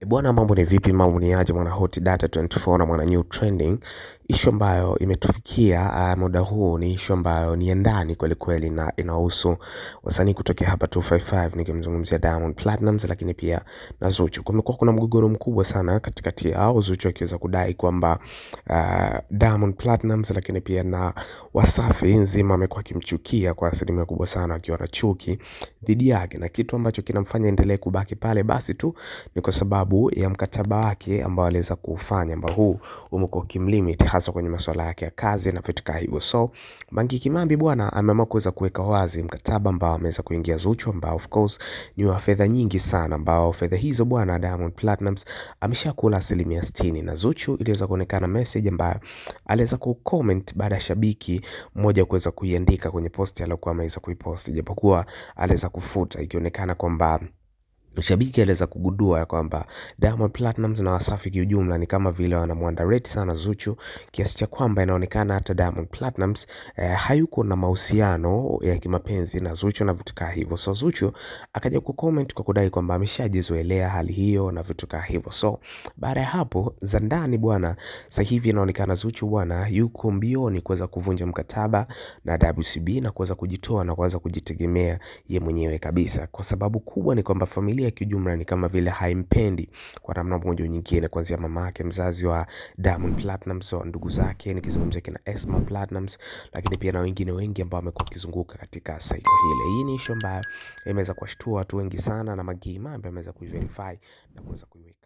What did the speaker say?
Bwana, mambo ni vipi? Mambo ni aje mwana Hot Data 24 na mwana New Trending. Issue ambayo imetufikia muda huu ni issue ambayo ni ya ndani kweli kweli na inahusu wasanii kutokea hapa 255, nikimzungumzia Diamond Platnumz lakini pia na Zuchu. Kumekuwa kuna mgogoro mkubwa sana katikati yao, Zuchu akiweza kudai kwamba Diamond Platnumz lakini pia na Wasafi nzima amekuwa akimchukia kwa asilimia kubwa sana, akiwa na chuki dhidi yake, na kitu ambacho kinamfanya endelee kubaki pale basi tu ni kwa sababu ya mkataba wake ambao aliweza kufanya, ambao huu umekuwa kimlimit hasa kwenye masuala yake ya kazi na vitu kama hivyo. So Mange Kimambi bwana ameamua kuweza kuweka wazi mkataba ambao ameweza kuingia Zuchu, ambao of course ni wa fedha nyingi sana, ambao fedha hizo bwana Diamond Platnumz ameshakula 60%, na Zuchu iliweza kuonekana message ambayo aliweza kucomment baada ya shabiki mmoja kuweza kuiandika kwenye post aliyokuwa ameweza kuipost, japokuwa aliweza kufuta, ikionekana kwamba shabiki aliweza kugundua ya kwamba Diamond Platnumz na Wasafi kiujumla ni kama vile wanamuunderrate sana Zuchu, kiasi cha kwamba inaonekana hata Diamond Platnumz hayuko na mahusiano ya kimapenzi na Zuchu na vitu kama hivyo. So Zuchu akaja kucomment kwa kudai kwamba ameshajizoelea hali hiyo na vitu kama hivyo. So baada ya hapo za ndani bwana, sasa hivi inaonekana Zuchu bwana yuko mbioni kuweza kuvunja mkataba na WCB na kuweza kujitoa na kuweza kujitegemea ye mwenyewe kabisa, kwa sababu kubwa ni kwamba familia kiujumla ni kama vile haimpendi kwa namna moja nyingine, kuanzia mama yake mzazi wa Diamond Platnumz, wa ndugu zake nikizungumzia kina Esma Platnumz, lakini pia na wengine wengi ambao wamekuwa kizunguka katika cycle hile. Hii ni issue ambayo imeweza kuwashtua watu wengi sana, na Mange Kimambi ameweza kuiverify na kuweza kuiweka